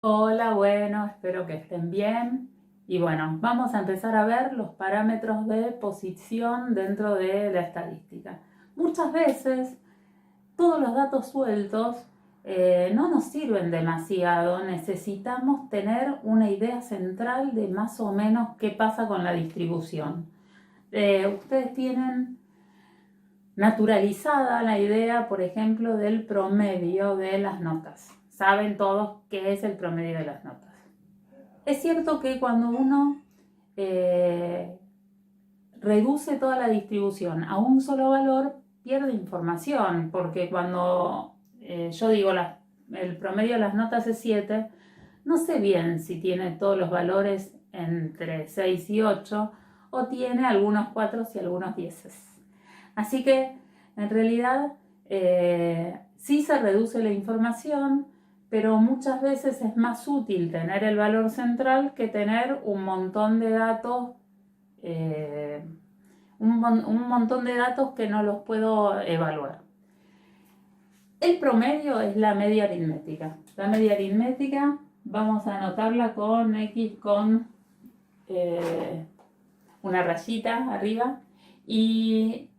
Hola, bueno, espero que estén bien. Y bueno, vamos a empezar a ver los parámetros de posición dentro de la estadística. Muchas veces todos los datos sueltos no nos sirven demasiado. Necesitamos tener una idea central de más o menos qué pasa con la distribución. Ustedes tienen naturalizada la idea, por ejemplo, del promedio de las notas. Saben todos qué es el promedio de las notas. Es cierto que cuando uno eh, reduce toda la distribución a un solo valor, pierde información, porque cuando yo digo el promedio de las notas es 7, no sé bien si tiene todos los valores entre 6 y 8 o tiene algunos 4 y algunos 10. Así que en realidad sí se reduce la información, pero muchas veces es más útil tener el valor central que tener un montón de datos, eh, un montón de datos que no los puedo evaluar. El promedio es la media aritmética. La media aritmética vamos a anotarla con X con eh, una rayita arriba, y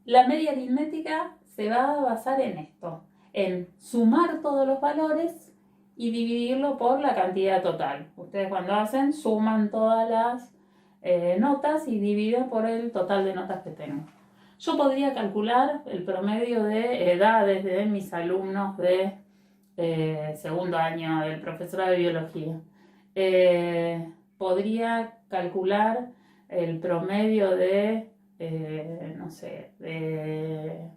la media aritmética se va a basar en esto, en sumar todos los valores y dividirlo por la cantidad total. Ustedes cuando hacen, suman todas las notas y dividen por el total de notas que tengo. Yo podría calcular el promedio de edades de mis alumnos de segundo año del profesorado de biología. Podría calcular el promedio de, no sé, de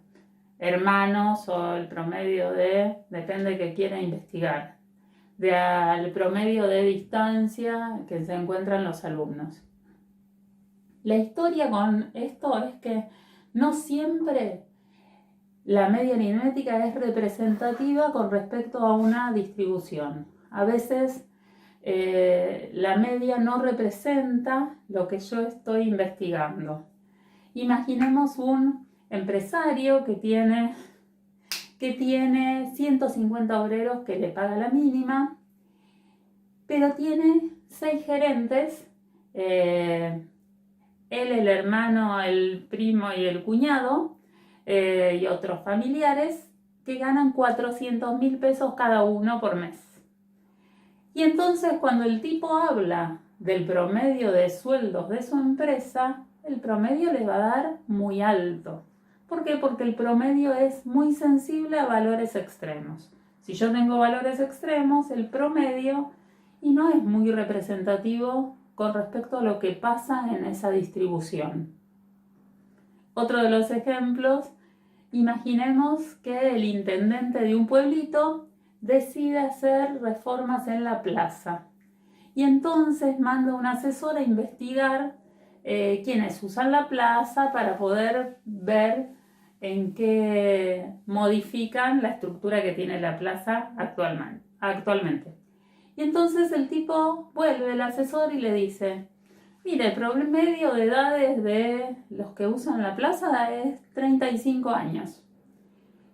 hermanos, o el promedio de, depende de que quiera investigar, al promedio de distancia que se encuentran los alumnos. La historia con esto es que no siempre la media aritmética es representativa con respecto a una distribución. A veces la media no representa lo que yo estoy investigando. Imaginemos un empresario que tiene 150 obreros que le paga la mínima, pero tiene 6 gerentes, él, el hermano, el primo y el cuñado, y otros familiares que ganan 400.000 pesos cada uno por mes. Y entonces cuando el tipo habla del promedio de sueldos de su empresa, el promedio le va a dar muy alto. ¿Por qué? Porque el promedio es muy sensible a valores extremos. Si yo tengo valores extremos, el promedio y no es muy representativo con respecto a lo que pasa en esa distribución. Otro de los ejemplos, imaginemos que el intendente de un pueblito decide hacer reformas en la plaza y entonces manda un asesor a investigar quiénes usan la plaza para poder ver en qué modifican la estructura que tiene la plaza actualmente. Y entonces el tipo vuelve, el asesor, y le dice: mire, el promedio de edades de los que usan la plaza es 35 años.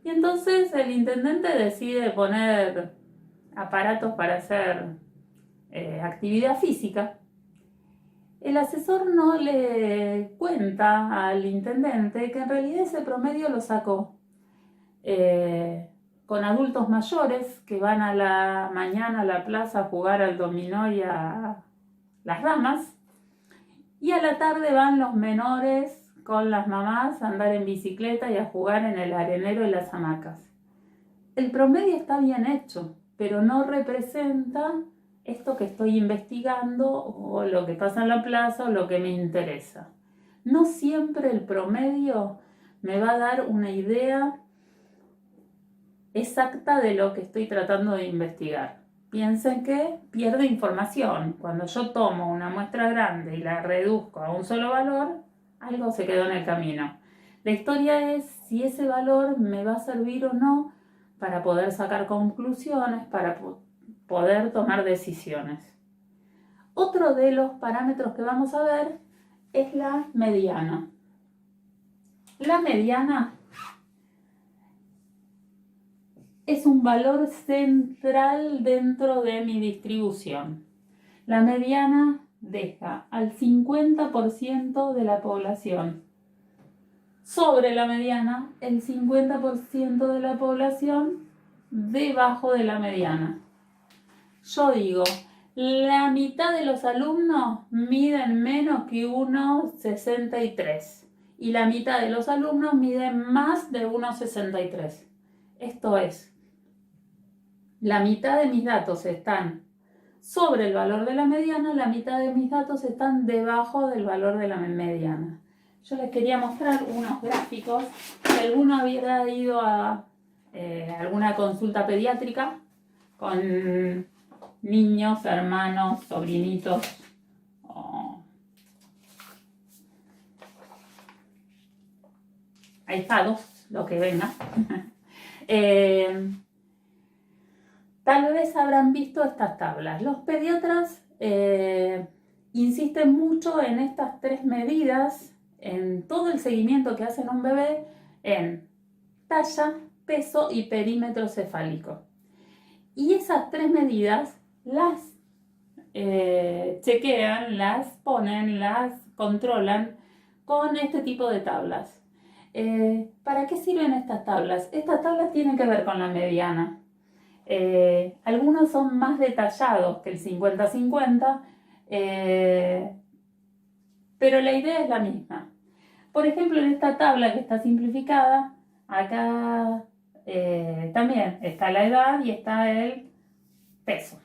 Y entonces el intendente decide poner aparatos para hacer actividad física. El asesor no le cuenta al intendente que en realidad ese promedio lo sacó con adultos mayores que van a la mañana a la plaza a jugar al dominó y a las ramas, y a la tarde van los menores con las mamás a andar en bicicleta y a jugar en el arenero y las hamacas. El promedio está bien hecho, pero no representa esto que estoy investigando o lo que pasa en la plaza o lo que me interesa. No siempre el promedio me va a dar una idea exacta de lo que estoy tratando de investigar. Piensen que pierdo información. Cuando yo tomo una muestra grande y la reduzco a un solo valor, algo se quedó en el camino. La historia es si ese valor me va a servir o no para poder sacar conclusiones, para poder tomar decisiones. Otro de los parámetros que vamos a ver es la mediana. La mediana es un valor central dentro de mi distribución. La mediana deja al 50% de la población. Sobre la mediana, el 50% de la población debajo de la mediana. Yo digo, la mitad de los alumnos miden menos que 1,63 y la mitad de los alumnos miden más de 1,63. Esto es, la mitad de mis datos están sobre el valor de la mediana, la mitad de mis datos están debajo del valor de la mediana. Yo les quería mostrar unos gráficos. Si alguno hubiera ido a alguna consulta pediátrica con niños, hermanos, sobrinitos, ahijados, lo que venga. Tal vez habrán visto estas tablas. Los pediatras insisten mucho en estas tres medidas, en todo el seguimiento que hacen a un bebé, en talla, peso y perímetro cefálico. Y esas tres medidas las chequean, las ponen, las controlan con este tipo de tablas. ¿Para qué sirven estas tablas? Estas tablas tienen que ver con la mediana. Algunos son más detallados que el 50-50, pero la idea es la misma. Por ejemplo, en esta tabla que está simplificada, acá también está la edad y está el peso.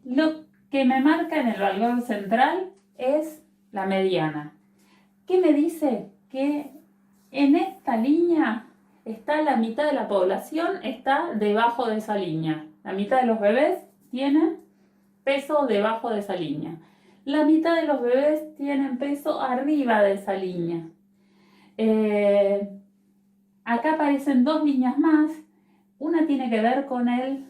Lo que me marca en el valor central es la mediana. ¿Qué me dice? Que en esta línea está la mitad de la población, está debajo de esa línea. La mitad de los bebés tienen peso debajo de esa línea. La mitad de los bebés tienen peso arriba de esa línea. Acá aparecen dos líneas más. Una tiene que ver con el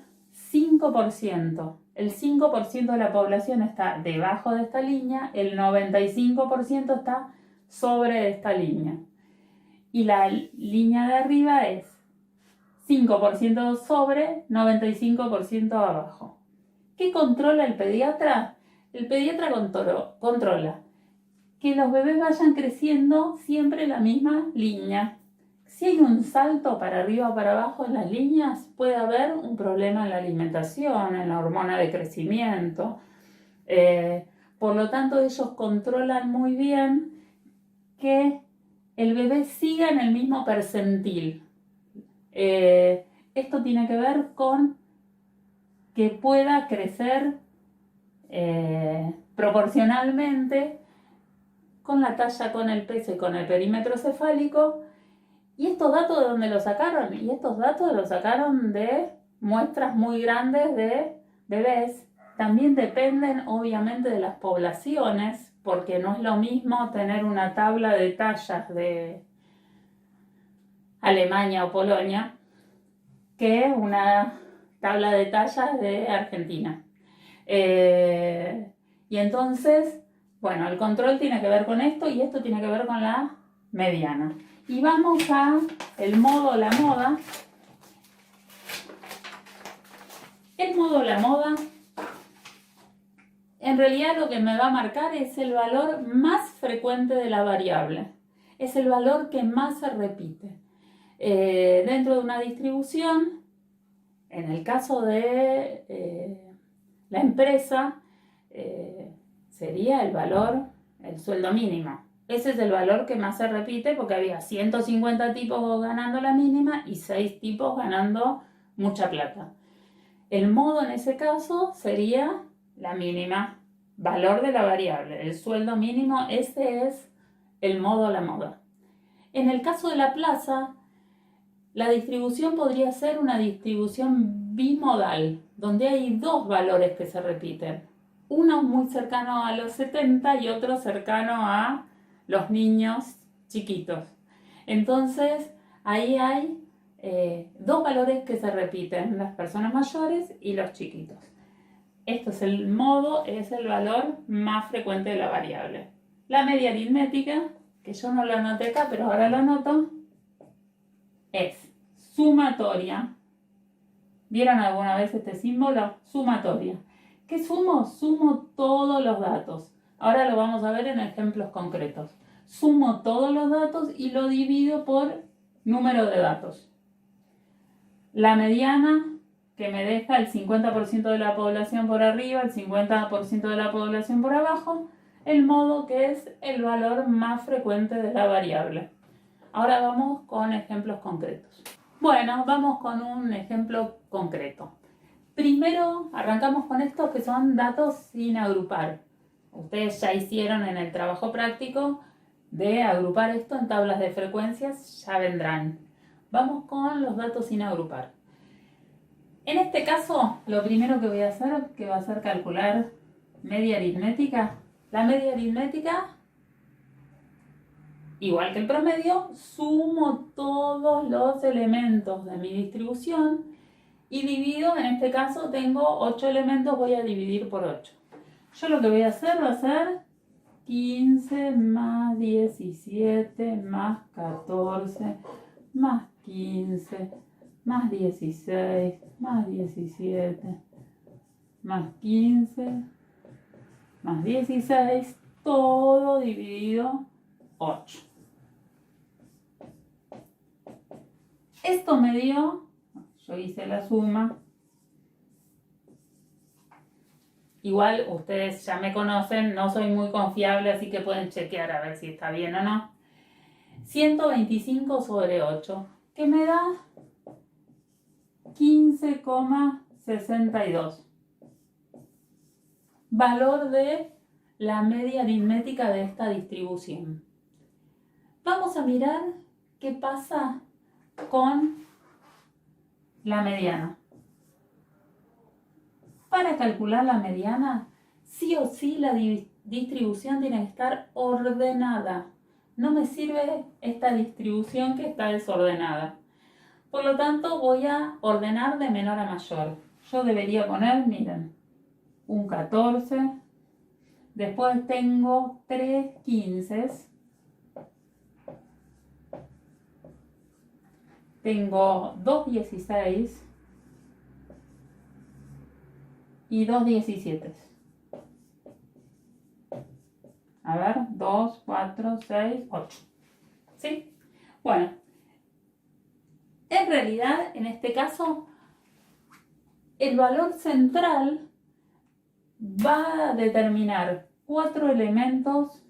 5%. El 5% de la población está debajo de esta línea, el 95% está sobre esta línea. Y la línea de arriba es 5% sobre, 95% abajo. ¿Qué controla el pediatra? El pediatra controla que los bebés vayan creciendo siempre en la misma línea. Si hay un salto para arriba o para abajo en las líneas, puede haber un problema en la alimentación, en la hormona de crecimiento. Por lo tanto, ellos controlan muy bien que el bebé siga en el mismo percentil. Esto tiene que ver con que pueda crecer proporcionalmente con la talla, con el peso y con el perímetro cefálico. ¿Y estos datos de dónde los sacaron? Y estos datos los sacaron de muestras muy grandes de bebés. También dependen obviamente de las poblaciones, porque no es lo mismo tener una tabla de tallas de Alemania o Polonia que una tabla de tallas de Argentina. Y entonces, bueno, el control tiene que ver con esto y esto tiene que ver con la mediana. Y vamos a el modo la moda. El modo la moda, en realidad lo que me va a marcar es el valor más frecuente de la variable. Es el valor que más se repite. Dentro de una distribución, en el caso de la empresa, sería el valor, el sueldo mínimo. Ese es el valor que más se repite porque había 150 tipos ganando la mínima y 6 tipos ganando mucha plata. El modo en ese caso sería la mínima, valor de la variable, el sueldo mínimo, ese es el modo la moda. En el caso de la plaza, la distribución podría ser una distribución bimodal, donde hay dos valores que se repiten. Uno muy cercano a los 70 y otro cercano a los niños chiquitos. Entonces, ahí hay dos valores que se repiten, las personas mayores y los chiquitos. Esto es el modo, es el valor más frecuente de la variable. La media aritmética, que yo no lo anoté acá, pero ahora lo anoto, es sumatoria ¿Vieron alguna vez este símbolo? Sumatoria. ¿Qué sumo? Sumo todos los datos. Ahora lo vamos a ver en ejemplos concretos. Sumo todos los datos y lo divido por número de datos. La mediana, que me deja el 50% de la población por arriba, el 50% de la población por abajo. El modo, que es el valor más frecuente de la variable. Ahora vamos con ejemplos concretos. Bueno, vamos con un ejemplo concreto. Primero arrancamos con estos que son datos sin agrupar. Ustedes ya hicieron en el trabajo práctico de agrupar esto en tablas de frecuencias, ya vendrán. Vamos con los datos sin agrupar. En este caso, lo primero que voy a hacer, que va a ser calcular media aritmética. La media aritmética, igual que el promedio, sumo todos los elementos de mi distribución y divido. En este caso tengo 8 elementos, voy a dividir por 8. Yo lo que voy a hacer va a ser 15 más 17 más 14 más 15 más 16 más 17 más 15 más 16, todo dividido 8. Esto me dio, yo hice la suma. Igual ustedes ya me conocen, no soy muy confiable, así que pueden chequear a ver si está bien o no. 125 sobre 8, que me da 15,62. Valor de la media aritmética de esta distribución. Vamos a mirar qué pasa con la mediana. Para calcular la mediana, sí o sí la distribución tiene que estar ordenada. No me sirve esta distribución que está desordenada. Por lo tanto, voy a ordenar de menor a mayor. Yo debería poner, miren, un 14. Después tengo 3 15. Tengo 2 16 y 2 17. A ver, 2, 4, 6, 8. ¿Sí? Bueno, en realidad, en este caso, el valor central va a determinar 4 elementos,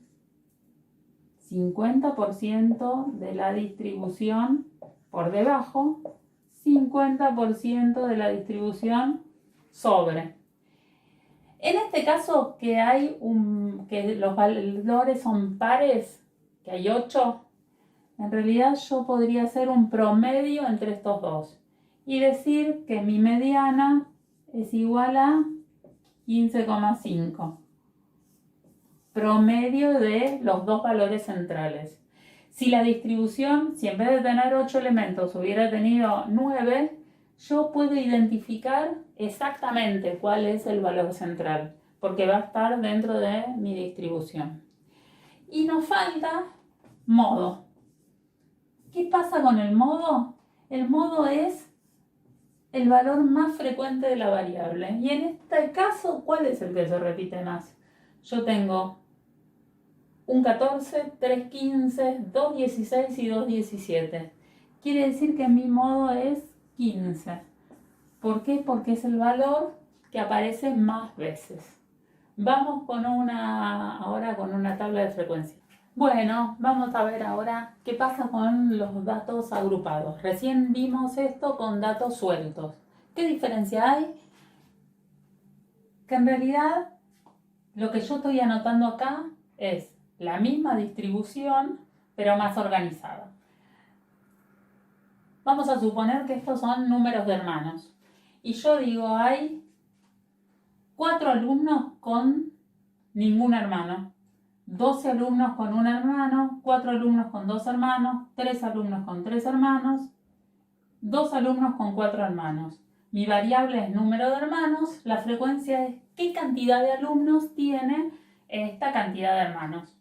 50% de la distribución por debajo, 50% de la distribución sobre. En este caso, que los valores son pares, que hay 8, en realidad yo podría hacer un promedio entre estos dos y decir que mi mediana es igual a 15,5. Promedio de los dos valores centrales. Si la distribución, si en vez de tener 8 elementos hubiera tenido 9, yo puedo identificar exactamente cuál es el valor central, porque va a estar dentro de mi distribución. Y nos falta modo. ¿Qué pasa con el modo? El modo es el valor más frecuente de la variable. Y en este caso, ¿cuál es el que se repite más? Yo tengo un 14, 3 15, 2 16 y 2 17. Quiere decir que mi modo es 15. ¿Por qué? Porque es el valor que aparece más veces. Vamos ahora con una tabla de frecuencia. Bueno, vamos a ver ahora qué pasa con los datos agrupados. Recién vimos esto con datos sueltos. ¿Qué diferencia hay? Que en realidad lo que yo estoy anotando acá es la misma distribución, pero más organizada. Vamos a suponer que estos son números de hermanos. Y yo digo, hay 4 alumnos con ningún hermano, 12 alumnos con un hermano, 4 alumnos con 2 hermanos, 3 alumnos con 3 hermanos, 2 alumnos con 4 hermanos. Mi variable es número de hermanos, la frecuencia es qué cantidad de alumnos tiene esta cantidad de hermanos.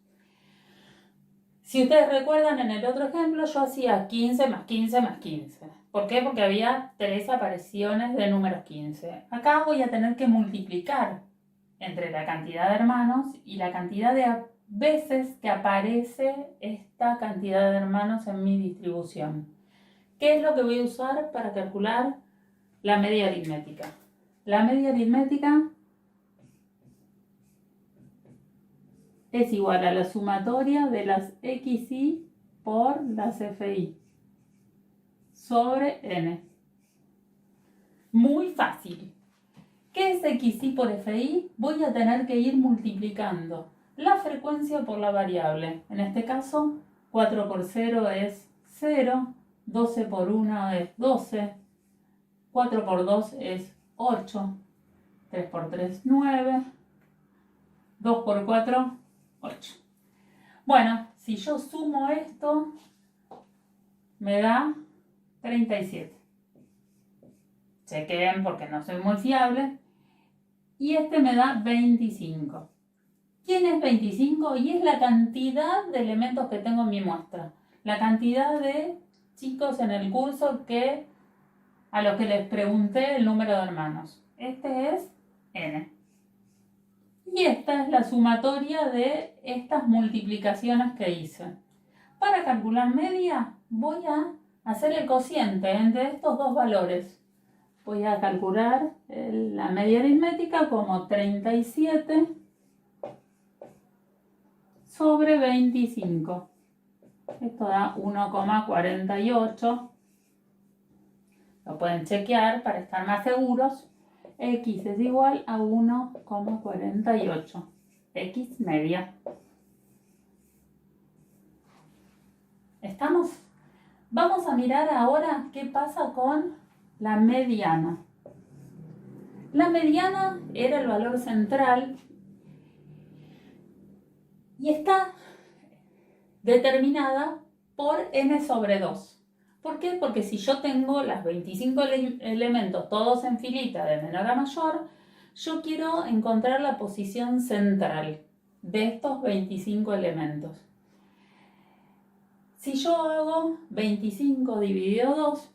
Si ustedes recuerdan, en el otro ejemplo yo hacía 15 más 15 más 15. ¿Por qué? Porque había 3 apariciones de números 15. Acá voy a tener que multiplicar entre la cantidad de hermanos y la cantidad de veces que aparece esta cantidad de hermanos en mi distribución. ¿Qué es lo que voy a usar para calcular la media aritmética? La media aritmética es igual a la sumatoria de las XY por las FI sobre N. Muy fácil. ¿Qué es XY por FI? Voy a tener que ir multiplicando la frecuencia por la variable. En este caso, 4 por 0 es 0, 12 por 1 es 12, 4 por 2 es 8, 3 por 3, 9, 2 por 4, 8. Bueno, si yo sumo esto, me da 37. Chequen porque no soy muy fiable. Y este me da 25. ¿Quién es 25? Y es la cantidad de elementos que tengo en mi muestra. La cantidad de chicos en el curso a los que les pregunté el número de hermanos. Este es N. Y esta es la sumatoria de estas multiplicaciones que hice. Para calcular media, voy a hacer el cociente entre estos dos valores. Voy a calcular la media aritmética como 37 sobre 25. Esto da 1,48. Lo pueden chequear para estar más seguros. X es igual a 1,48. X media. ¿Estamos? Vamos a mirar ahora qué pasa con la mediana. La mediana era el valor central y está determinada por n sobre 2. ¿Por qué? Porque si yo tengo las 25 elementos todos en filita de menor a mayor, yo quiero encontrar la posición central de estos 25 elementos. Si yo hago 25 dividido 2,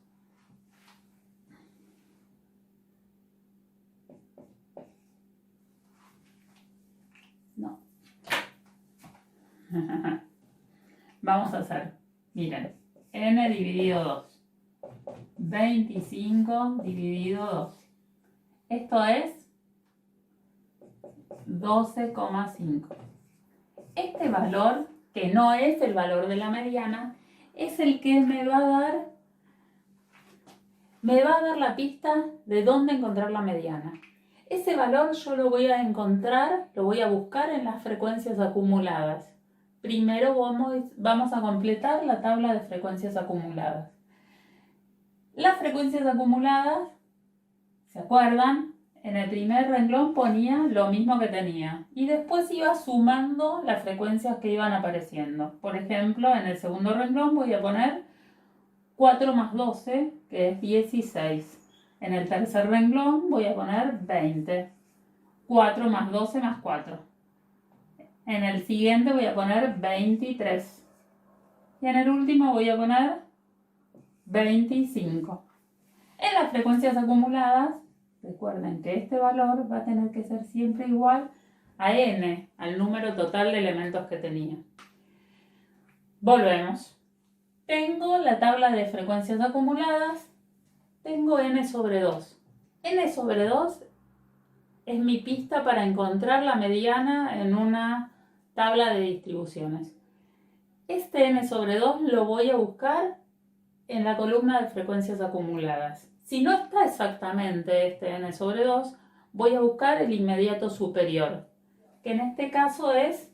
no. Vamos a hacer, miren, n dividido 2. 25 dividido 2. Esto es 12,5. Este valor, que no es el valor de la mediana, es el que me va a dar la pista de dónde encontrar la mediana. Ese valor yo lo voy a encontrar, lo voy a buscar en las frecuencias acumuladas. Primero vamos a completar la tabla de frecuencias acumuladas. Las frecuencias acumuladas, ¿se acuerdan? En el primer renglón ponía lo mismo que tenía y después iba sumando las frecuencias que iban apareciendo. Por ejemplo, en el segundo renglón voy a poner 4 más 12, que es 16. En el tercer renglón voy a poner 20. 4 más 12 más 4. En el siguiente voy a poner 23. Y en el último voy a poner 25. En las frecuencias acumuladas, recuerden que este valor va a tener que ser siempre igual a n, al número total de elementos que tenía. Volvemos. Tengo la tabla de frecuencias acumuladas, tengo n sobre 2. N sobre 2 es mi pista para encontrar la mediana en una tabla de distribuciones. Este n sobre 2 lo voy a buscar en la columna de frecuencias acumuladas. Si no está exactamente este n sobre 2, voy a buscar el inmediato superior, que en este caso es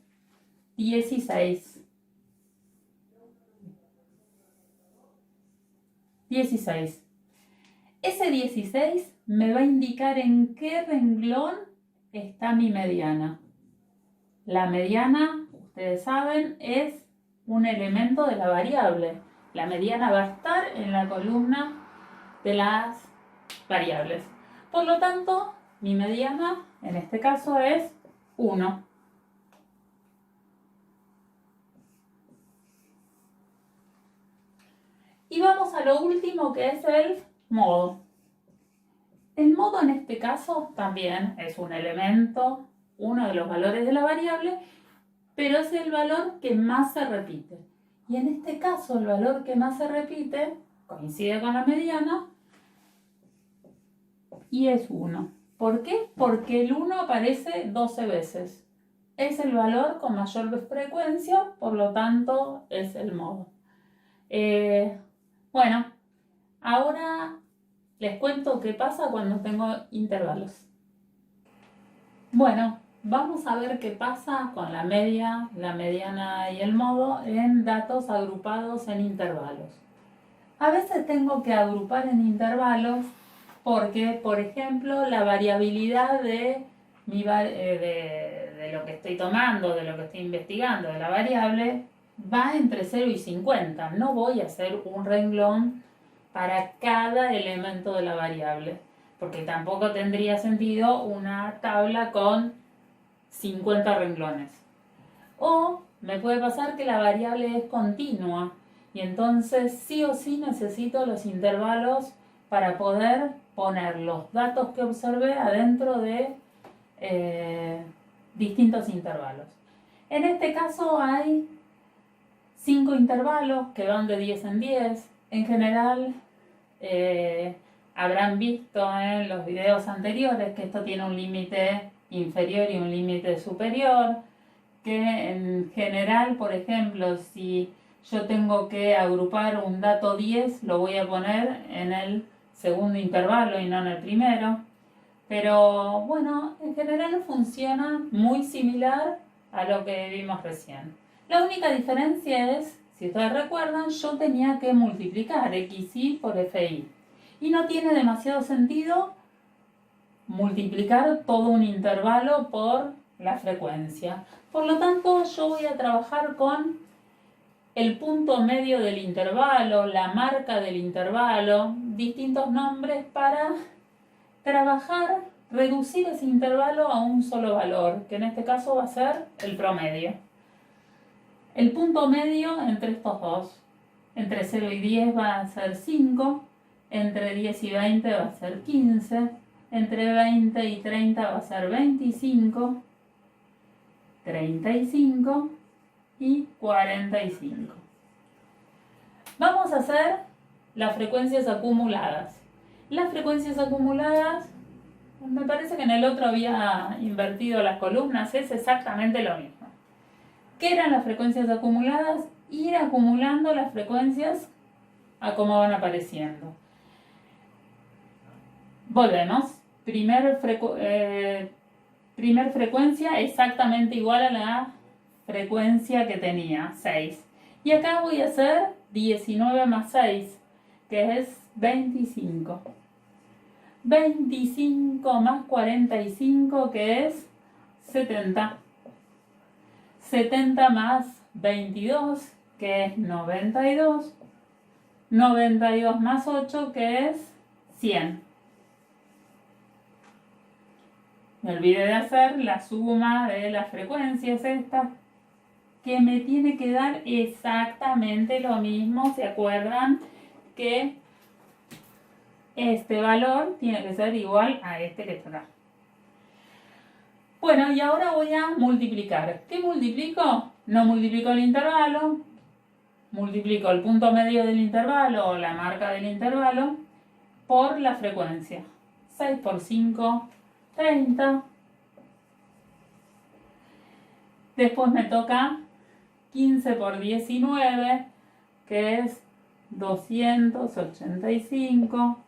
16. 16. Ese 16 me va a indicar en qué renglón está mi mediana. La mediana, ustedes saben, es un elemento de la variable. La mediana va a estar en la columna de las variables. Por lo tanto, mi mediana en este caso es 1. Y vamos a lo último, que es el modo. El modo en este caso también es un elemento, uno de los valores de la variable, pero es el valor que más se repite. Y en este caso el valor que más se repite coincide con la mediana y es 1. ¿Por qué? Porque el 1 aparece 12 veces. Es el valor con mayor frecuencia, por lo tanto es el modo. Bueno, ahora les cuento qué pasa cuando tengo intervalos. Bueno, vamos a ver qué pasa con la media, la mediana y el modo en datos agrupados en intervalos. A veces tengo que agrupar en intervalos porque, por ejemplo, la variabilidad de lo que estoy tomando, de lo que estoy investigando, de la variable, va entre 0 y 50. No voy a hacer un renglón para cada elemento de la variable, porque tampoco tendría sentido una tabla con 50 renglones. O me puede pasar que la variable es continua y entonces sí o sí necesito los intervalos para poder poner los datos que observé adentro de distintos intervalos. En este caso hay 5 intervalos que van de 10 en 10. En general habrán visto en los videos anteriores que esto tiene un límite inferior y un límite superior, que en general, por ejemplo, si yo tengo que agrupar un dato 10, lo voy a poner en el segundo intervalo y no en el primero. Pero bueno, en general funciona muy similar a lo que vimos recién. La única diferencia es, si ustedes recuerdan, yo tenía que multiplicar xi por fi. Y no tiene demasiado sentido multiplicar todo un intervalo por la frecuencia. Por lo tanto, yo voy a trabajar con el punto medio del intervalo, la marca del intervalo, distintos nombres para trabajar, reducir ese intervalo a un solo valor, que en este caso va a ser el promedio. El punto medio entre estos dos, entre 0 y 10 va a ser 5, entre 10 y 20 va a ser 15, entre 20 y 30 va a ser 25, 35 y 45. Vamos a hacer las frecuencias acumuladas. Las frecuencias acumuladas, me parece que en el otro había invertido las columnas, es exactamente lo mismo. ¿Qué eran las frecuencias acumuladas? Ir acumulando las frecuencias a cómo van apareciendo. Volvemos. Primer frecuencia exactamente igual a la frecuencia que tenía, 6. Y acá voy a hacer 19 más 6, que es 25. 25 más 45, que es 70. 70 más 22, que es 92. 92 más 8, que es 100. Me olvidé de hacer la suma de las frecuencias esta, que me tiene que dar exactamente lo mismo. ¿Se acuerdan que este valor tiene que ser igual a este que está acá? Bueno, y ahora voy a multiplicar. ¿Qué multiplico? No multiplico el intervalo, multiplico el punto medio del intervalo o la marca del intervalo por la frecuencia. 6 por 5, 30. Después me toca 15 por 19, que es 285.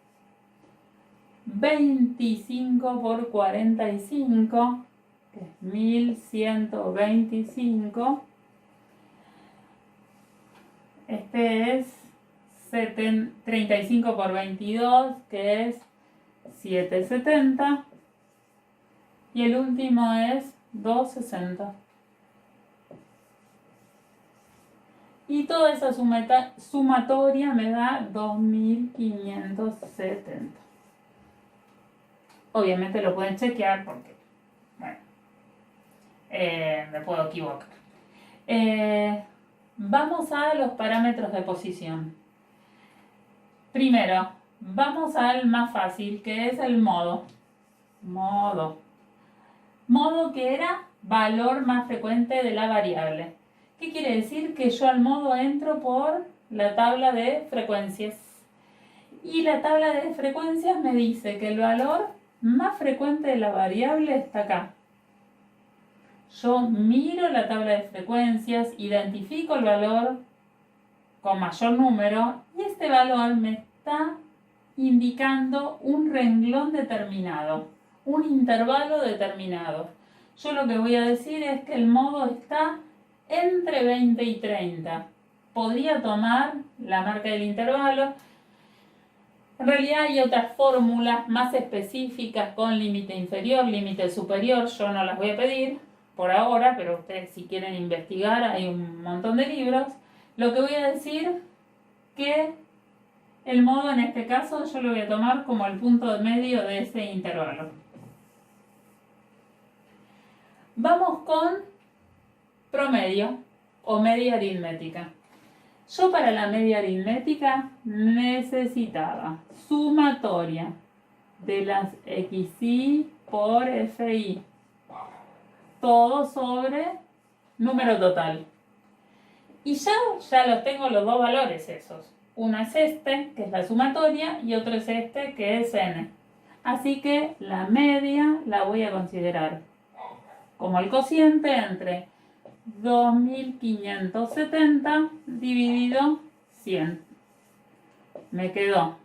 25 por 45, que es 1125. Este es 35 por 22, que es 770. Y el último es 260. Y toda esa sumatoria me da 2570. Obviamente lo pueden chequear porque, bueno, me puedo equivocar. Vamos a los parámetros de posición. Primero, vamos al más fácil, que es el modo. Modo que era valor más frecuente de la variable. ¿Qué quiere decir? Que yo al modo entro por la tabla de frecuencias. Y la tabla de frecuencias me dice que el valor más frecuente de la variable está acá. Yo miro la tabla de frecuencias, identifico el valor con mayor número y este valor me está indicando un renglón determinado, un intervalo determinado. Yo lo que voy a decir es que el modo está entre 20 y 30. Podría tomar la marca del intervalo. En realidad hay otras fórmulas más específicas con límite inferior, límite superior. Yo no las voy a pedir por ahora, pero ustedes si quieren investigar hay un montón de libros. Lo que voy a decir que el modo en este caso yo lo voy a tomar como el punto de medio de ese intervalo. Vamos con promedio o media aritmética. Yo para la media aritmética necesitaba sumatoria de las xi por fi. Todo sobre número total. Y ya los tengo los dos valores esos. Uno es este, que es la sumatoria, y otro es este, que es n. Así que la media la voy a considerar como el cociente entre 2570 dividido 100. Me quedó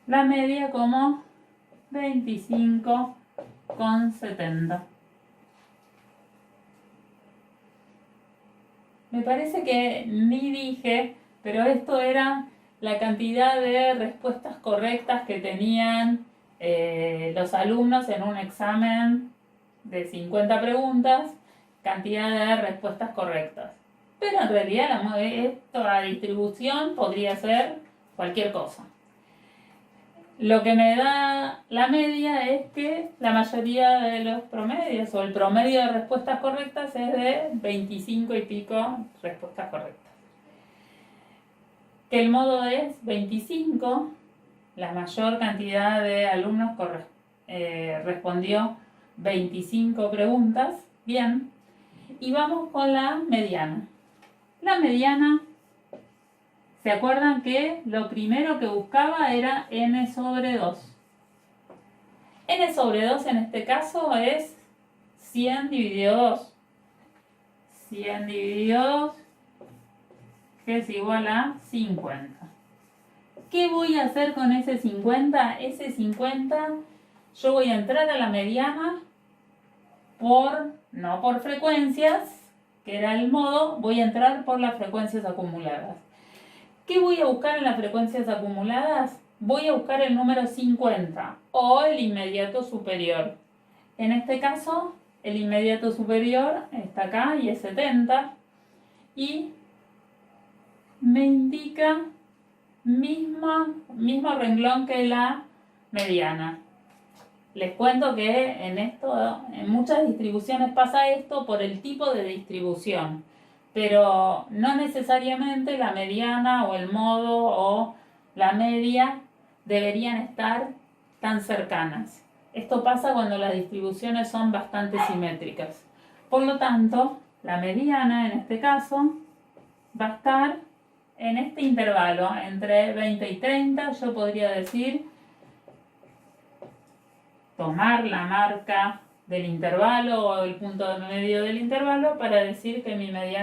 la media como 25,70. Me parece que ni dije, pero esto era la cantidad de respuestas correctas que tenían los alumnos en un examen de 50 preguntas, cantidad de respuestas correctas. Pero en realidad la distribución podría ser cualquier cosa. Lo que me da la media es que la mayoría de los promedios o el promedio de respuestas correctas es de 25 y pico respuestas correctas. Que el modo es 25, la mayor cantidad de alumnos respondió 25 preguntas, bien. Y vamos con la mediana. La mediana, ¿se acuerdan que lo primero que buscaba era n sobre 2? N sobre 2 en este caso es 100 dividido 2. 100 dividido 2, que es igual a 50. ¿Qué voy a hacer con ese 50? Ese 50 yo voy a entrar a la mediana no por frecuencias, que era el modo, voy a entrar por las frecuencias acumuladas. ¿Qué voy a buscar en las frecuencias acumuladas? Voy a buscar el número 50 o el inmediato superior. En este caso, el inmediato superior está acá y es 70 y me indica mismo renglón que la mediana. Les cuento que en muchas distribuciones pasa esto por el tipo de distribución, pero no necesariamente la mediana o el modo o la media deberían estar tan cercanas. Esto pasa cuando las distribuciones son bastante simétricas. Por lo tanto, la mediana en este caso va a estar en este intervalo entre 20 y 30. Yo podría decir tomar la marca del intervalo o el punto de medio del intervalo para decir que mi mediana